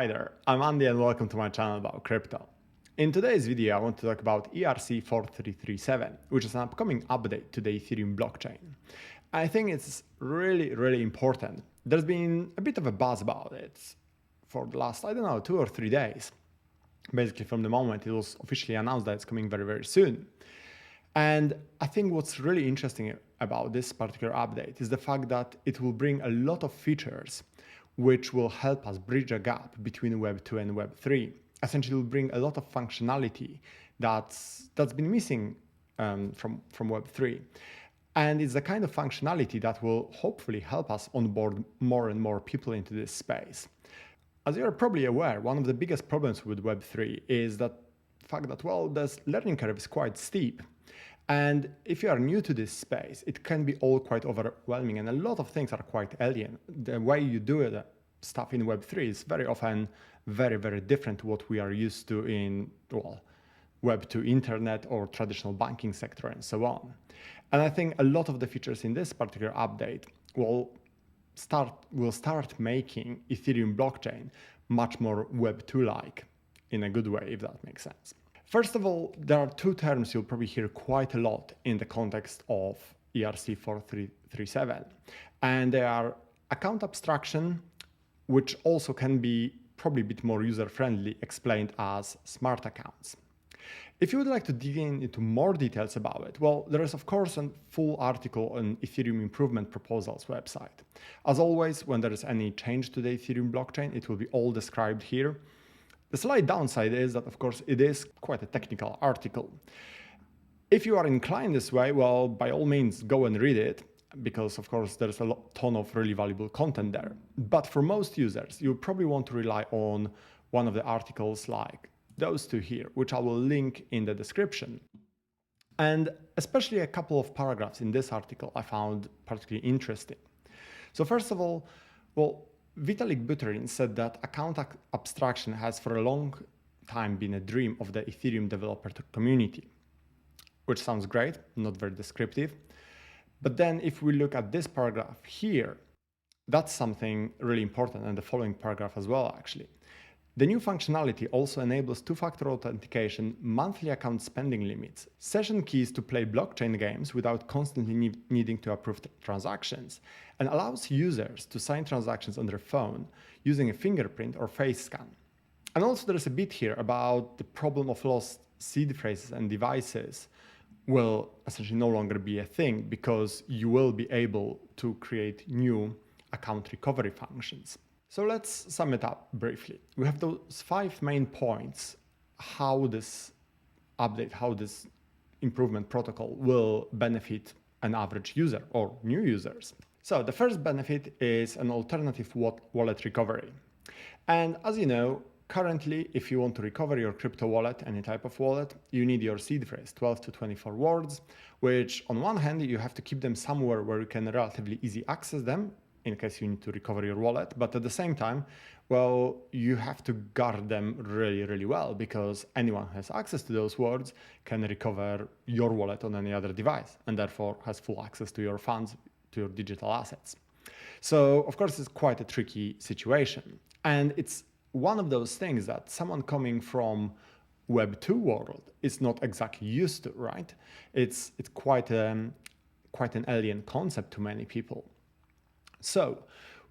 Hi there, I'm Andy and welcome to my channel about crypto. In today's video, I want to talk about ERC-4337, which is an upcoming update to the Ethereum blockchain. I think it's really important. There's been a bit of a buzz about it for the last, 2 or 3 days. Basically from the moment it was officially announced that it's coming very soon. And I think what's really interesting about this particular update is the fact that it will bring a lot of features which will help us bridge a gap between Web 2 and Web 3. Essentially, it will bring a lot of functionality that's been missing from Web 3. And it's the kind of functionality that will hopefully help us onboard more and more people into this space. As you're probably aware, one of the biggest problems with Web 3 is that fact that, well, the learning curve is quite steep. And if you are new to this space, it can be all quite overwhelming and a lot of things are quite alien. The way you do stuff in Web 3 is very often very different to what we are used to in, well, Web 2 internet or traditional banking sector and so on. And I think a lot of the features in this particular update will start making Ethereum blockchain much more Web 2-like in a good way, if that makes sense. First of all, there are two terms you'll probably hear quite a lot in the context of ERC-4337, and they are account abstraction, which also can be probably a bit more user-friendly, explained as smart accounts. If you would like to dig into more details about it, well, there is of course a full article on Ethereum Improvement Proposals website. As always, when there is any change to the Ethereum blockchain, it will be all described here. The slight downside is that, of course, it is quite a technical article. If you are inclined this way, well, by all means, go and read it, because, of course, there's a ton of really valuable content there. But for most users, you probably want to rely on one of the articles like those two here, which I will link in the description. And especially a couple of paragraphs in this article I found particularly interesting. So first of all, well, Vitalik Buterin said that account abstraction has for a long time been a dream of the Ethereum developer community, which sounds great, not very descriptive. But then if we look at this paragraph here, that's something really important, and the following paragraph as well, actually. The new functionality also enables two-factor authentication, monthly account spending limits, session keys to play blockchain games without constantly needing to approve transactions, and allows users to sign transactions on their phone using a fingerprint or face scan. And also there's a bit here about the problem of lost seed phrases and devices will essentially no longer be a thing because you will be able to create new account recovery functions. So let's sum it up briefly. We have those 5 main points, how this update, how this improvement protocol will benefit an average user or new users. So the first benefit is an alternative wallet recovery. And as you know, currently, if you want to recover your crypto wallet, any type of wallet, you need your seed phrase, 12 to 24 words, which on one hand, you have to keep them somewhere where you can relatively easily access them, in case you need to recover your wallet. But at the same time, well, you have to guard them really well, because anyone who has access to those words can recover your wallet on any other device and therefore has full access to your funds, to your digital assets. So of course, it's quite a tricky situation. And it's one of those things that someone coming from Web 2 world is not exactly used to, right? It's quite an alien concept to many people. So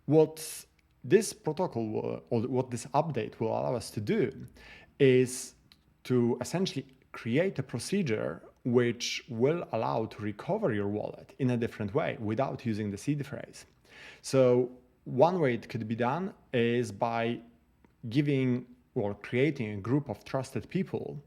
what this protocol or what this update will allow us to do is to essentially create a procedure which will allow to recover your wallet in a different way without using the seed phrase. So one way it could be done is by giving or creating a group of trusted people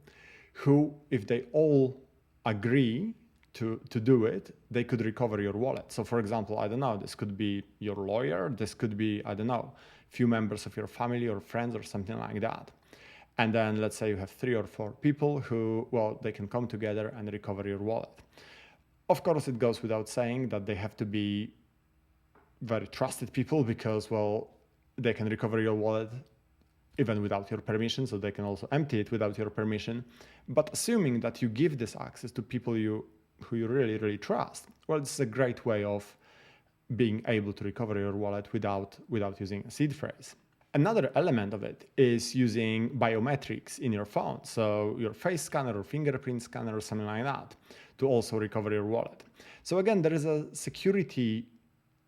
who, if they all agree to do it, they could recover your wallet. So for example, I don't know, this could be your lawyer, this could be, I don't know, few members of your family or friends or something like that. And then let's say you have 3 or 4 people who, well, they can come together and recover your wallet. Of course, it goes without saying that they have to be very trusted people because, well, they can recover your wallet even without your permission, so they can also empty it without your permission. But assuming that you give this access to people who you really trust, well, it's a great way of being able to recover your wallet without using a seed phrase. Another element of it is using biometrics in your phone, so your face scanner or fingerprint scanner or something like that, to also recover your wallet. So again, there is a security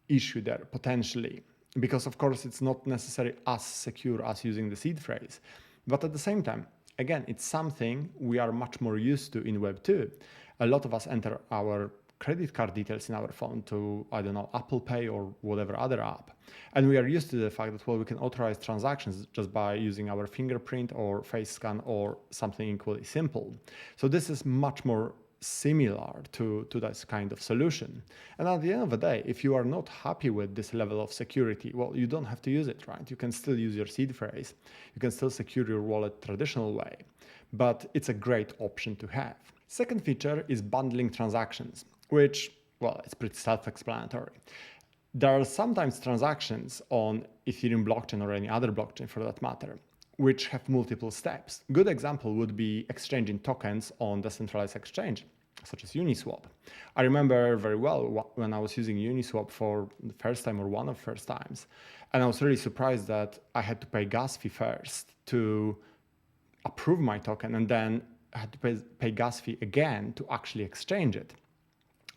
issue there potentially, because of course it's not necessarily as secure as using the seed phrase. But at the same time, again, it's something we are much more used to in Web 2. A lot of us enter our credit card details in our phone to, I don't know, Apple Pay or whatever other app. And we are used to the fact that, well, we can authorize transactions just by using our fingerprint or face scan or something equally simple. So this is much more similar to this kind of solution. And at the end of the day, if you are not happy with this level of security, well, you don't have to use it, right? You can still use your seed phrase. You can still secure your wallet traditional way, but it's a great option to have. Second feature is bundling transactions, which, well, it's pretty self-explanatory. There are sometimes transactions on Ethereum blockchain or any other blockchain for that matter, which have multiple steps. Good example would be exchanging tokens on decentralized exchange, such as Uniswap. I remember very well when I was using Uniswap for the first time or one of the first times, and I was really surprised that I had to pay gas fee first to approve my token, and then I had to pay gas fee again to actually exchange it.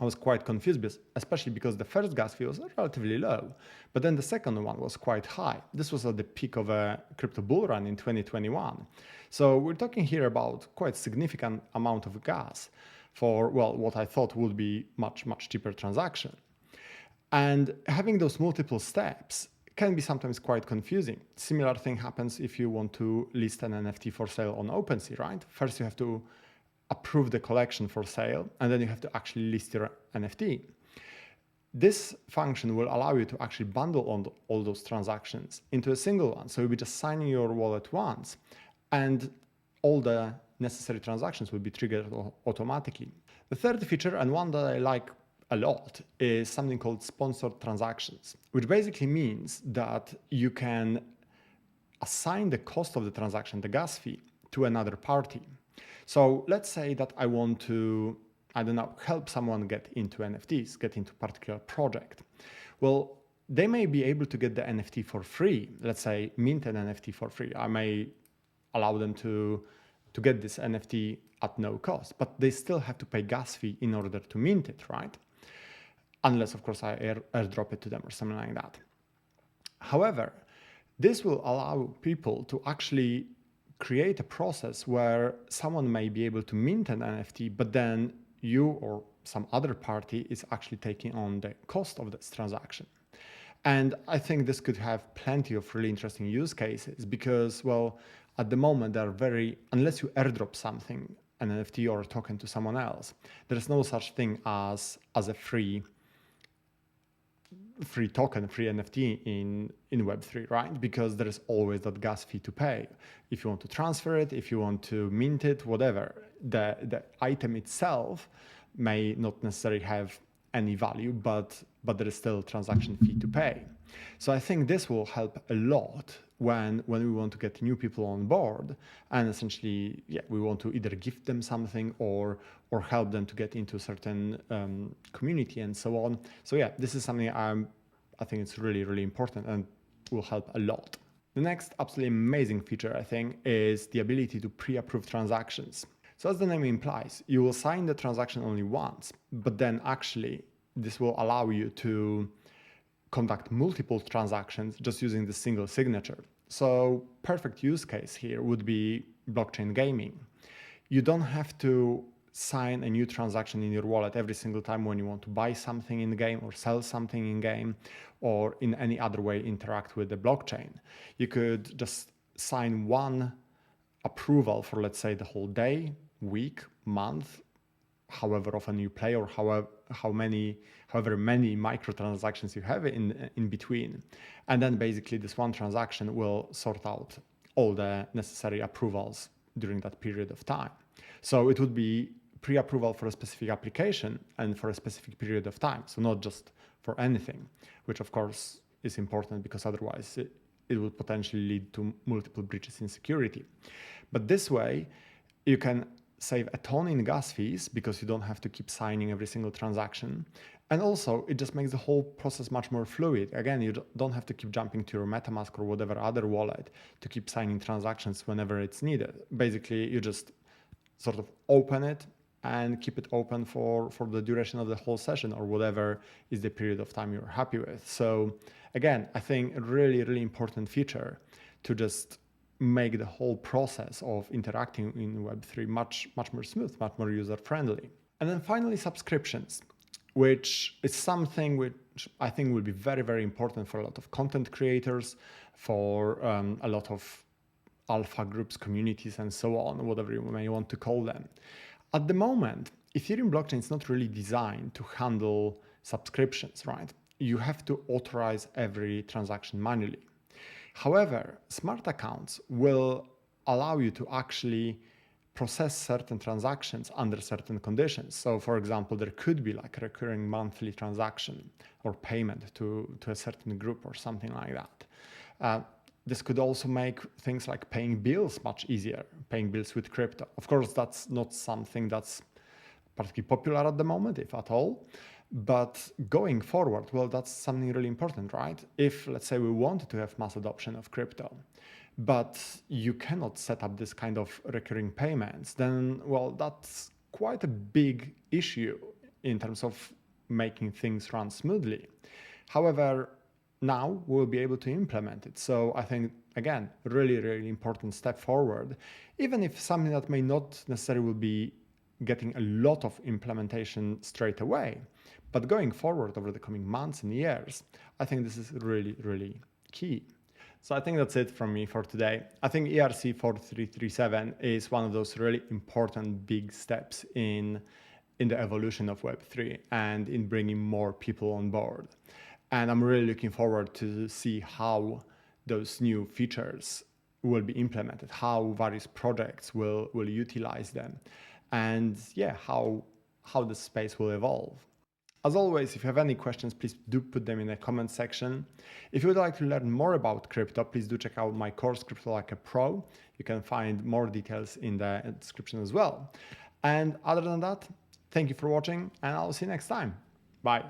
I was quite confused, especially because the first gas fee was relatively low, but then the second one was quite high. This was at the peak of a crypto bull run in 2021. So we're talking here about quite significant amount of gas for, well, what I thought would be much cheaper transaction. And having those multiple steps can be sometimes quite confusing. Similar thing happens if you want to list an NFT for sale on OpenSea, right? First you have to approve the collection for sale, and then you have to actually list your NFT. This function will allow you to actually bundle all those transactions into a single one. So you'll be just signing your wallet once, and all the necessary transactions will be triggered automatically. The third feature, and one that I like a lot, is something called sponsored transactions, which basically means that you can assign the cost of the transaction, the gas fee, to another party. So let's say that I want to, I don't know, help someone get into NFTs, get into a particular project. Well, they may be able to get the NFT for free. Let's say mint an NFT for free. I may allow them to get this NFT at no cost, but they still have to pay gas fee in order to mint it, right? Unless, of course, I airdrop it to them or something like that. However, this will allow people to actually create a process where someone may be able to mint an NFT, but then you or some other party is actually taking on the cost of this transaction. And I think this could have plenty of really interesting use cases because, well, at the moment, they're unless you airdrop something, an NFT or a token to someone else, there's no such thing as a free token, free NFT in Web3, right? Because there is always that gas fee to pay. If you want to transfer it, if you want to mint it, whatever, the item itself may not necessarily have any value, but there is still transaction fee to pay. So I think this will help a lot when we want to get new people on board, and essentially, we want to either gift them something or help them to get into a certain community and so on. So this is something I think it's really important and will help a lot. The next absolutely amazing feature, I think, is the ability to pre-approve transactions. So as the name implies, you will sign the transaction only once, but then actually this will allow you to conduct multiple transactions just using the single signature. So perfect use case here would be blockchain gaming. You don't have to sign a new transaction in your wallet every single time when you want to buy something in the game or sell something in game or in any other way interact with the blockchain. You could just sign one approval for, let's say, the whole day, week, month, however often you play, or however many microtransactions you have in between. And then basically this one transaction will sort out all the necessary approvals during that period of time. So it would be pre-approval for a specific application and for a specific period of time. So not just for anything, which of course is important because otherwise it would potentially lead to multiple breaches in security. But this way you can save a ton in gas fees because you don't have to keep signing every single transaction. And also, it just makes the whole process much more fluid. Again, you don't have to keep jumping to your MetaMask or whatever other wallet to keep signing transactions whenever it's needed. Basically, you just sort of open it and keep it open for the duration of the whole session or whatever is the period of time you're happy with. So again, I think a really, really important feature to just make the whole process of interacting in Web3 much more smooth, much more user-friendly. And then finally, subscriptions, which is something which I think will be very, very important for a lot of content creators, for a lot of alpha groups, communities, and so on, whatever you may want to call them. At the moment, Ethereum blockchain is not really designed to handle subscriptions, right? You have to authorize every transaction manually. However, smart accounts will allow you to actually process certain transactions under certain conditions. So for example, there could be like a recurring monthly transaction or payment to a certain group or something like that. This could also make things like paying bills much easier, paying bills with crypto. Of course, that's not something that's particularly popular at the moment, if at all. But going forward, well, that's something really important, right? If, let's say, we wanted to have mass adoption of crypto, but you cannot set up this kind of recurring payments, then, well, that's quite a big issue in terms of making things run smoothly. However, now we'll be able to implement it. So I think, again, really, really important step forward, even if something that may not necessarily will be getting a lot of implementation straight away, but going forward over the coming months and years, I think this is really, really key. So I think that's it from me for today. I think ERC-4337 is one of those really important big steps in the evolution of Web3 and in bringing more people on board. And I'm really looking forward to see how those new features will be implemented, how various projects will utilize them, and yeah, how the space will evolve. As always, if you have any questions, please do put them in the comment section. If you would like to learn more about crypto, please do check out my course, Crypto Like a Pro. You can find more details in the description as well. And other than that, thank you for watching, and I'll see you next time. Bye.